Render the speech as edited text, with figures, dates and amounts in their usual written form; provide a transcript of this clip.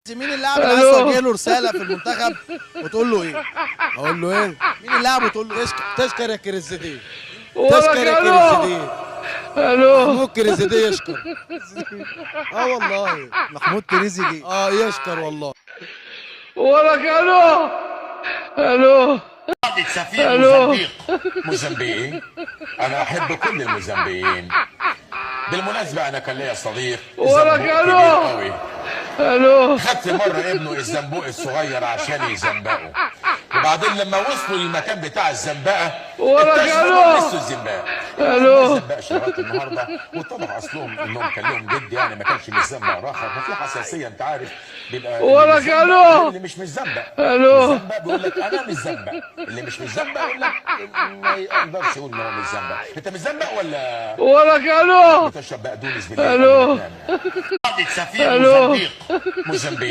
مين اللاعب اللي عايز توجه له رساله في المنتخب وتقول له ايه؟ اقول له ايه؟ مين اللاعب وتقول له تشكر يا كريزيديه. تشكر يا كريزيديه. محمود كريزيديه يشكر. والله محمود تريزيجيه. يشكر والله. الو سفير موزمبيق موزمبيقي. انا احب كل الموزمبيين. بالمناسبه انا كان ليا صديق زنبوق كبير قوي. خدت مره ابنه الزنبوق الصغير عشان يزنبقه، وبعدين لما وصلوا للمكان بتاع الزنبقه اكتشفوا لسه الزنباق ما زنبقش لغايه النهارده، وطبعا اصلهم انهم كان لهم جد يعني ما كانش متزنبق راخر، ففي حساسيه انت عارف بيبقى اللي مش متزنبق متزنبق بيقول لك انا متزنبق، اللي مش متزنبق يقول لك ما يقدرش يقول ان هو متزنبق. انت متزنبق ولا بتشرب بقدونس بالليل؟ سفير موزمبيق موزمبيق.